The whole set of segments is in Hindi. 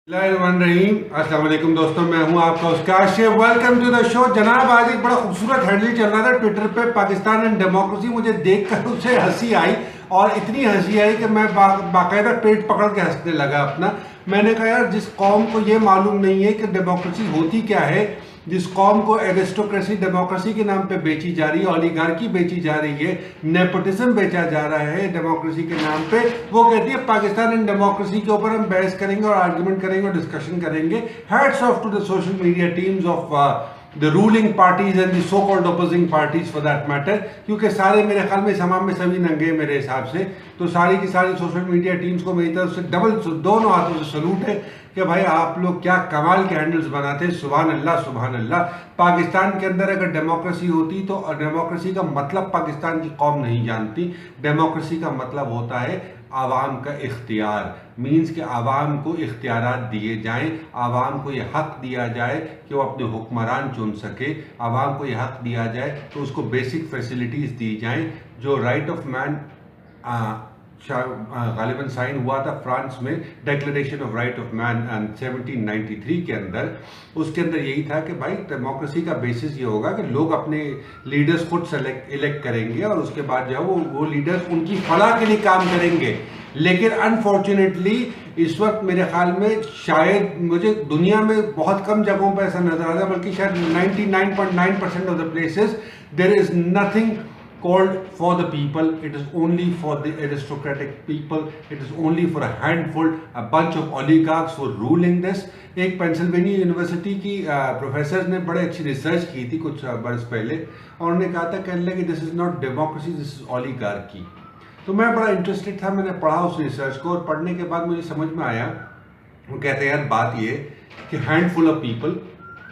रहीम अस्सलाम वालेकुम दोस्तों, मैं हूं आपका उसका chef. Welcome to the show. जनाब, आज एक बड़ा खूबसूरत हैंडल चल रहा था ट्विटर पे, पाकिस्तान एंड डेमोक्रेसी। मुझे देखकर उसे हंसी आई और इतनी हंसी आई कि मैं बाकायदा पेट पकड़ के हंसने लगा अपना। मैंने कहा यार, जिस कौम को ये मालूम नहीं है कि डेमोक्रेसी होती क्या है, जिस कौम को एरिस्टोक्रेसी डेमोक्रेसी के नाम पे बेची जा रही है, ओलिगार्की बेची जा रही है, नेपोटिज्म बेचा जा रहा है डेमोक्रेसी के नाम पे, वो कहती है पाकिस्तान एंड डेमोक्रेसी के ऊपर हम बहस करेंगे और आर्ग्यूमेंट करेंगे और डिस्कशन करेंगे। Hats off to the social media teams of the ruling parties and the so called opposing parties for that matter, क्योंकि सारे मेरे ख्याल में इस हमाम में सभी नंगे मेरे हिसाब से। तो सारी की सारी सोशल मीडिया टीम्स को मेरी तरफ से दोनों हाथों से सलूट है कि भाई आप लोग क्या कमाल के हैंडल्स बनाते हैं। सुभान अल्लाह, सुभान अल्लाह। पाकिस्तान के अंदर अगर डेमोक्रेसी होती तो डेमोक्रेसी का मतलब पाकिस्तान की कौम नहीं जानती। डेमोक्रेसी का मतलब होता है आवाम का इख्तियार, मीन्स के आवाम को इख्तियारात दिए जाएं, आवाम को यह हक दिया जाए कि वो अपने हुक्मरान चुन सके, आवाम को यह हक दिया जाए तो उसको बेसिक फैसिलिटीज़ दी जाएं। जो राइट ऑफ मैन गालिबन साइन हुआ था फ्रांस में, declaration of right of man 1793 के अंदर, उसके अंदर यही था कि भाई डेमोक्रेसी का बेसिस ये होगा कि लोग अपने लीडर्स खुद इलेक्ट करेंगे और उसके बाद जो है वो लीडर्स उनकी फलाह के लिए काम करेंगे। लेकिन अनफॉर्चुनेटली इस वक्त मेरे ख्याल में, शायद मुझे दुनिया में बहुत कम जगहों पर ऐसा नजर आता है, बल्कि शायद 99.9% of the places there is nothing called for the people. It is only for the aristocratic people. It is only for a handful, a bunch of oligarchs who are ruling this. एक पेंसिल्वेनिया यूनिवर्सिटी की प्रोफेसर ने बड़े अच्छी रिसर्च की थी कुछ बरस पहले, और उन्होंने कहा था, कहने लगे this is not democracy, this is oligarchy. तो मैं बड़ा इंटरेस्टेड था, मैंने पढ़ा उस रिसर्च को, और पढ़ने के बाद मुझे समझ में आया, वो कहते हैं यार बात ये कि हैंडफुल ऑफ पीपल,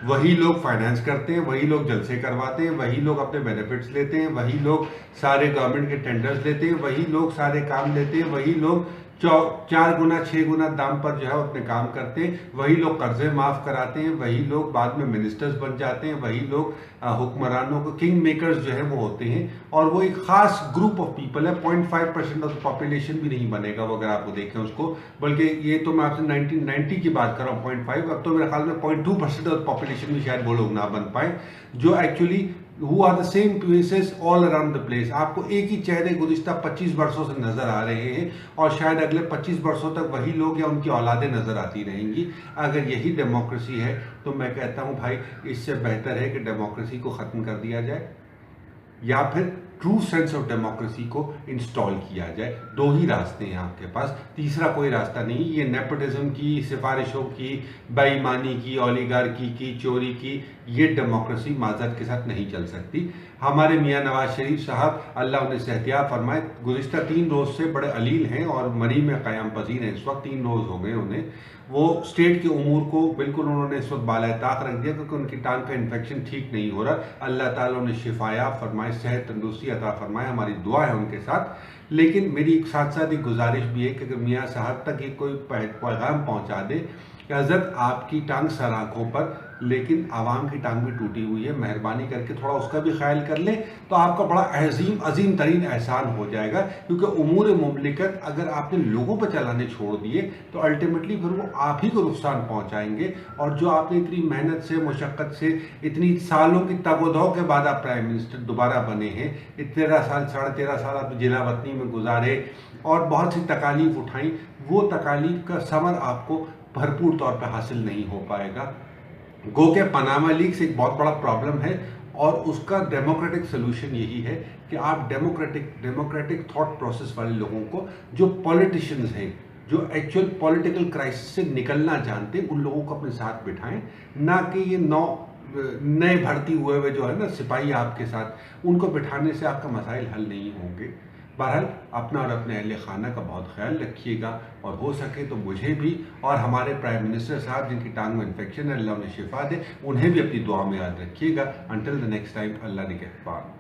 वही लोग फाइनेंस करते हैं, वही लोग जलसे करवाते हैं, वही लोग अपने बेनिफिट्स लेते हैं, वही लोग सारे गवर्नमेंट के टेंडर्स लेते हैं, वही लोग सारे काम लेते हैं, वही लोग 4 गुना 6 गुना दाम पर जो है अपने काम करते हैं, वही लोग कर्जे माफ कराते हैं, वही लोग बाद में मिनिस्टर्स बन जाते हैं, वही लोग हुक्मरानों को किंग मेकर्स जो है वो होते हैं। और वो एक खास ग्रुप ऑफ पीपल है, 0.5% ऑफ द पॉपुलेशन भी नहीं बनेगा वो, अगर आपको देखें उसको, बल्कि ये तो मैं आपसे 1990 की बात कर रहा हूँ, 0.5, अब तो मेरे ख्याल में 0.2% ऑफ पॉपुलेशन भी शायद वो लोग ना बन पाए, जो actually Who are the same places all around the place। आपको एक ही चेहरे गुज़िश्ता 25 वर्षों से नज़र आ रहे हैं, और शायद अगले 25 वर्षों तक वही लोग या उनकी औलादें नज़र आती रहेंगी। अगर यही डेमोक्रेसी है तो मैं कहता हूँ भाई, इससे बेहतर है कि डेमोक्रेसी को ख़त्म कर दिया जाए या फिर ट्रू सेंस ऑफ डेमोक्रेसी को इंस्टॉल किया जाए। दो ही रास्ते हैं आपके पास, तीसरा कोई रास्ता नहीं। ये नेपोटिज्म की, सिफारिशों की, बेईमानी की, ओलिगार्की की, चोरी की, ये डेमोक्रेसी माजरत के साथ नहीं चल सकती। हमारे मियाँ नवाज शरीफ साहब, अल्लाह उन्हें सेहतियाब फरमाए, गुज़िश्ता 3 रोज़ से बड़े अलील हैं और मरी में क़याम पजीर हैं। इस वक्त 3 रोज़ हो गए उन्हें। वो स्टेट के उमूर को बिल्कुल उन्होंने इस वक्त बाला ताक रख दिया, क्योंकि उनकी टांग का इन्फेक्शन ठीक नहीं हो रहा। अल्लाह ताला उन्हें शिफायाब फरमाए, सेहत तंदुरुस्ती अता फरमाए, हमारी दुआ है उनके साथ। लेकिन मेरी साथ साथ एक गुजारिश भी है कि अगर मियाँ साहब तक ये कोई पैगाम पहुँचा दे कि हज़रत आपकी टांग सर आँखों पर, लेकिन आवाम की टांग भी टूटी हुई है, मेहरबानी करके थोड़ा उसका भी ख्याल कर लें, तो आपका बड़ा अजीम तरीन एहसान हो जाएगा। क्योंकि उमूर मुमलिकत अगर आपने लोगों पर चलाने छोड़ दिए तो अल्टीमेटली फिर वो आप ही को नुकसान पहुंचाएंगे। और जो आपने इतनी मेहनत से, मुशक्क़त से, इतनी सालों की तगोदौ के बाद आप प्राइम मिनिस्टर दोबारा बने हैं, 13 साल 13.5 साल आप जिला वतनी में गुजारे और बहुत सी तकालीफ उठाई, वो तकालीफ का समर आपको भरपूर तौर पर हासिल नहीं हो पाएगा। गो के पनामा लीक्स एक बहुत बड़ा प्रॉब्लम है, और उसका डेमोक्रेटिक सोल्यूशन यही है कि आप डेमोक्रेटिक थॉट प्रोसेस वाले लोगों को, जो पॉलिटिशियंस हैं, जो एक्चुअल पॉलिटिकल क्राइसिस से निकलना जानते हैं, उन लोगों को अपने साथ बिठाएं, ना कि ये नए भर्ती हुए जो है ना सिपाही आपके साथ, उनको बिठाने से आपका मसाइल हल नहीं होंगे। बहरहाल अपना और अपने अहले खाना का बहुत ख्याल रखिएगा, और हो सके तो मुझे भी और हमारे प्राइम मिनिस्टर साहब जिनकी टांग में इन्फेक्शन है, अल्लाह उन्हें शिफा दे, उन्हें भी अपनी दुआ में याद रखिएगा। अंटिल द नेक्स्ट टाइम, अल्लाह निगहबान।